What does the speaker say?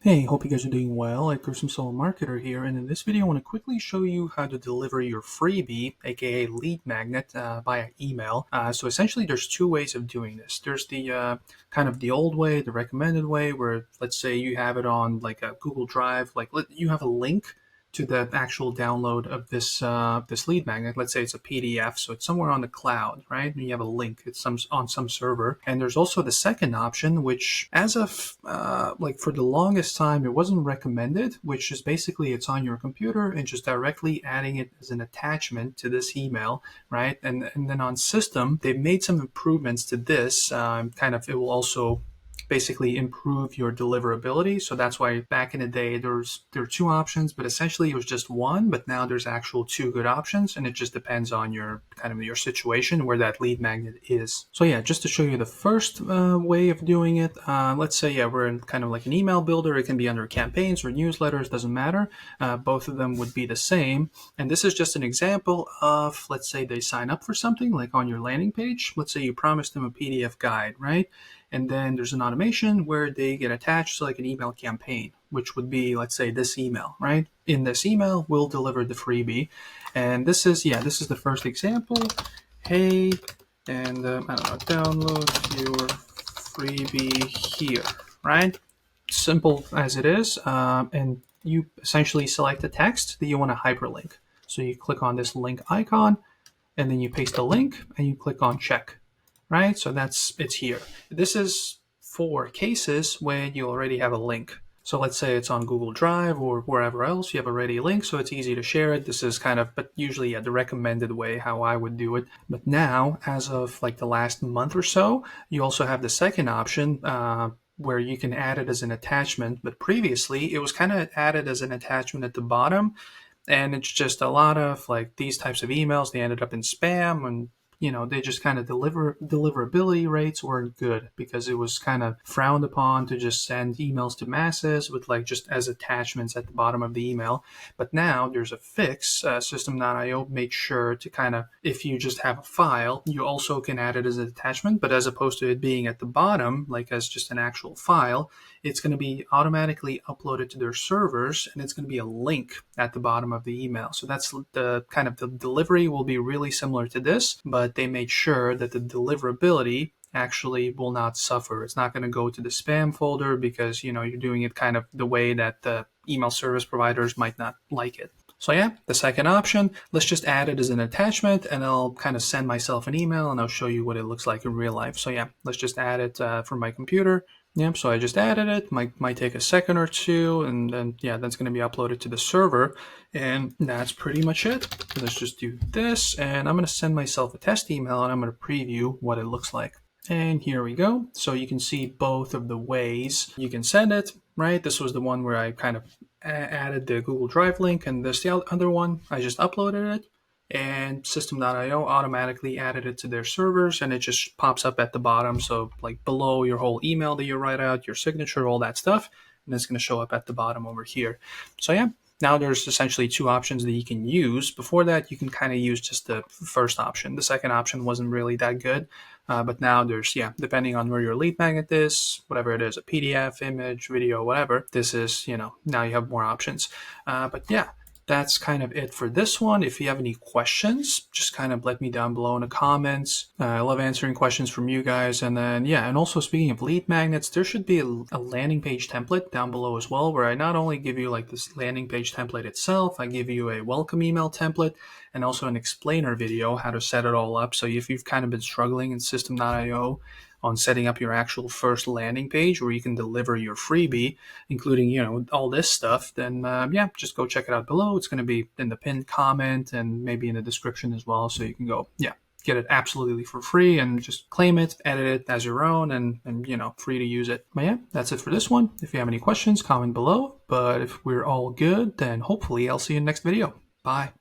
Hey, hope you guys are doing well. I'm Solo Marketer here, and in this video I want to quickly show you how to deliver your freebie, aka lead magnet, via email. So essentially there's two ways of doing this. There's the kind of the old way, the recommended way, where let's say you have it on like a Google Drive, you have a link to the actual download of this lead magnet. Let's say it's a PDF, so it's somewhere on the cloud, right? And you have a link. It's on some server. And there's also the second option, which as of like for the longest time, it wasn't recommended, which is basically it's on your computer and just directly adding it as an attachment to this email, right? And then on system, they've made some improvements to this. It will also basically improve your deliverability. So that's why back in the day there were two options, but essentially it was just one, but now there's actual two good options, and it just depends on your your situation where that lead magnet is. So yeah, just to show you the first way of doing it, let's say we're in kind of like an email builder. It can be under campaigns or newsletters, doesn't matter. Both of them would be the same, and this is just an example of, let's say they sign up for something like on your landing page. Let's say you promised them a PDF guide, right? And then there's an automation where they get attached to like an email campaign, which would be, let's say, this email, right? In this email, we'll deliver the freebie. And this is the first example. Hey, and I don't know, download your freebie here, right? Simple as it is. And you essentially select a text that you want to hyperlink. So you click on this link icon, and then you paste the link, and you click on check. Right? So it's here. This is for cases when you already have a link. So let's say it's on Google Drive or wherever else, you have already a link, so it's easy to share it. This is but usually the recommended way how I would do it. But now, as of like the last month or so, you also have the second option, where you can add it as an attachment. But previously, it was kind of added as an attachment at the bottom. And it's just a lot of like these types of emails, they ended up in spam, and they just kind of deliverability rates weren't good because it was kind of frowned upon to just send emails to masses with like just as attachments at the bottom of the email. But now there's a fix. System.io made sure to kind of, if you just have a file, you also can add it as an attachment, but as opposed to it being at the bottom, like as just an actual file, it's going to be automatically uploaded to their servers, and it's going to be a link at the bottom of the email. So that's the kind of the delivery will be really similar to this, but they made sure that the deliverability actually will not suffer. It's not going to go to the spam folder because, you're doing it kind of the way that the email service providers might not like it. So yeah, the second option, let's just add it as an attachment, and I'll kind of send myself an email and I'll show you what it looks like in real life. So yeah, let's just add it from my computer. Yep, so I just added it. Might take a second or two, and then that's going to be uploaded to the server, and that's pretty much it. Let's just do this, and I'm going to send myself a test email, and I'm going to preview what it looks like. And here we go. So you can see both of the ways you can send it, right? This was the one where I kind of added the Google Drive link, and this the other one. I just uploaded it, and System.io automatically added it to their servers, and it just pops up at the bottom. So like below your whole email that you write out, your signature, all that stuff, and it's going to show up at the bottom over here. So yeah, now there's essentially two options that you can use. Before that, you can kind of use just the first option. The second option wasn't really that good, but now there's, depending on where your lead magnet is, whatever it is, a PDF, image, video, whatever, this is, now you have more options. But yeah, that's kind of it for this one. If you have any questions, just kind of let me down below in the comments. I love answering questions from you guys. And then, and also speaking of lead magnets, there should be a landing page template down below as well, where I not only give you like this landing page template itself, I give you a welcome email template and also an explainer video, how to set it all up. So if you've kind of been struggling in System.io on setting up your actual first landing page where you can deliver your freebie, including, all this stuff, then just go check it out below. It's going to be in the pinned comment and maybe in the description as well. So you can go, get it absolutely for free and just claim it, edit it as your own, and free to use it. But yeah, that's it for this one. If you have any questions, comment below. But if we're all good, then hopefully I'll see you in the next video. Bye.